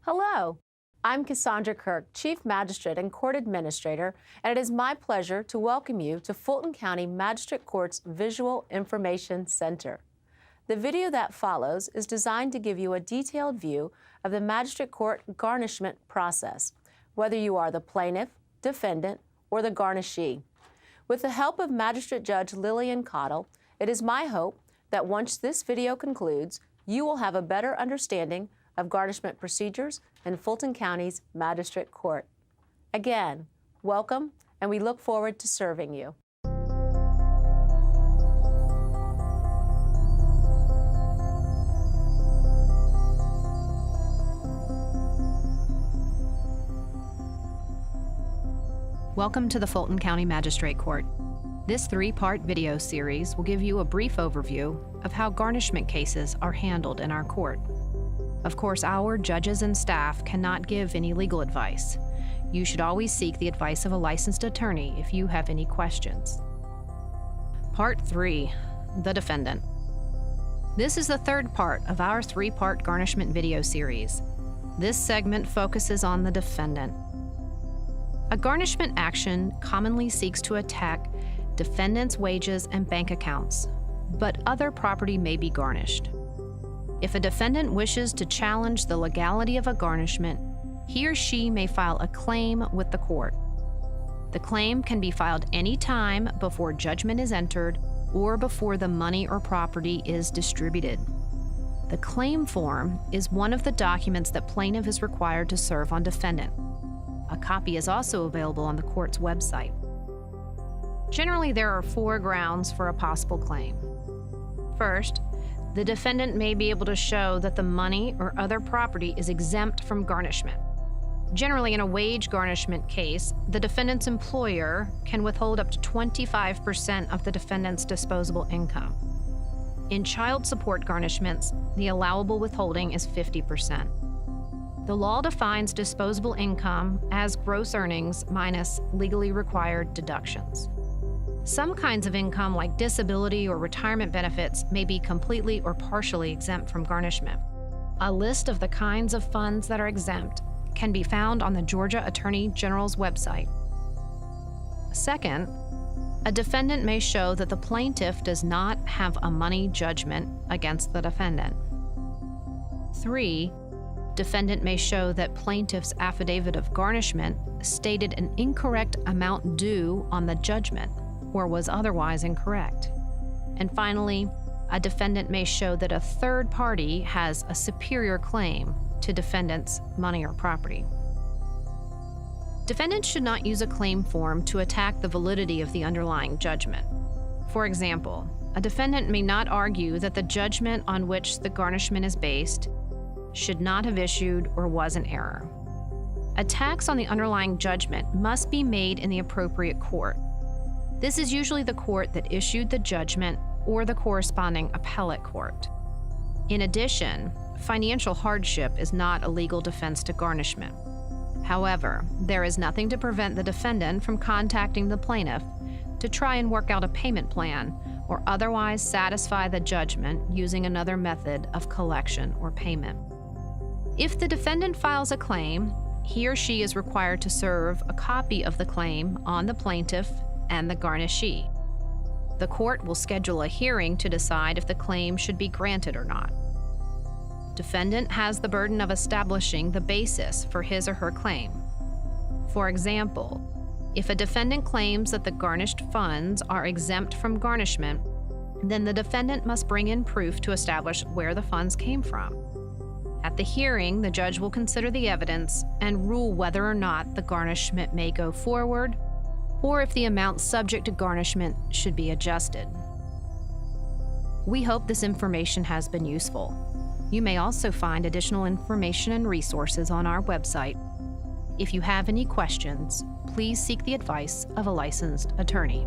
Hello, I'm Cassandra Kirk, Chief Magistrate and Court Administrator, and it is my pleasure to welcome you to Fulton County Magistrate Court's Visual Information Center. The video that follows is designed to give you a detailed view of the Magistrate Court garnishment process, whether you are the plaintiff, defendant, or the garnishee. With the help of Magistrate Judge Lillian Cottle, it is my hope that once this video concludes, you will have a better understanding of garnishment procedures in Fulton County's Magistrate Court. Again, welcome, and we look forward to serving you. Welcome to the Fulton County Magistrate Court. This three-part video series will give you a brief overview of how garnishment cases are handled in our court. Of course, our judges and staff cannot give any legal advice. You should always seek the advice of a licensed attorney if you have any questions. Part 3, the defendant. This is the third part of our three-part garnishment video series. This segment focuses on the defendant. A garnishment action commonly seeks to attack defendant's wages and bank accounts, but other property may be garnished. If a defendant wishes to challenge the legality of a garnishment, he or she may file a claim with the court. The claim can be filed any time before judgment is entered or before the money or property is distributed. The claim form is one of the documents that plaintiff is required to serve on defendant. A copy is also available on the court's website. Generally, there are 4 grounds for a possible claim. First, the defendant may be able to show that the money or other property is exempt from garnishment. Generally, in a wage garnishment case, the defendant's employer can withhold up to 25% of the defendant's disposable income. In child support garnishments, the allowable withholding is 50%. The law defines disposable income as gross earnings minus legally required deductions. Some kinds of income, like disability or retirement benefits, may be completely or partially exempt from garnishment. A list of the kinds of funds that are exempt can be found on the Georgia Attorney General's website. Second, a defendant may show that the plaintiff does not have a money judgment against the defendant. 3, defendant may show that plaintiff's affidavit of garnishment stated an incorrect amount due on the judgment or was otherwise incorrect. And finally, a defendant may show that a third party has a superior claim to defendant's money or property. Defendants should not use a claim form to attack the validity of the underlying judgment. For example, a defendant may not argue that the judgment on which the garnishment is based should not have issued or was an error. Attacks on the underlying judgment must be made in the appropriate court. This is usually the court that issued the judgment or the corresponding appellate court. In addition, financial hardship is not a legal defense to garnishment. However, there is nothing to prevent the defendant from contacting the plaintiff to try and work out a payment plan or otherwise satisfy the judgment using another method of collection or payment. If the defendant files a claim, he or she is required to serve a copy of the claim on the plaintiff and the garnishee. The court will schedule a hearing to decide if the claim should be granted or not. Defendant has the burden of establishing the basis for his or her claim. For example, if a defendant claims that the garnished funds are exempt from garnishment, then the defendant must bring in proof to establish where the funds came from. At the hearing, the judge will consider the evidence and rule whether or not the garnishment may go forward, or if the amount subject to garnishment should be adjusted. We hope this information has been useful. You may also find additional information and resources on our website. If you have any questions, please seek the advice of a licensed attorney.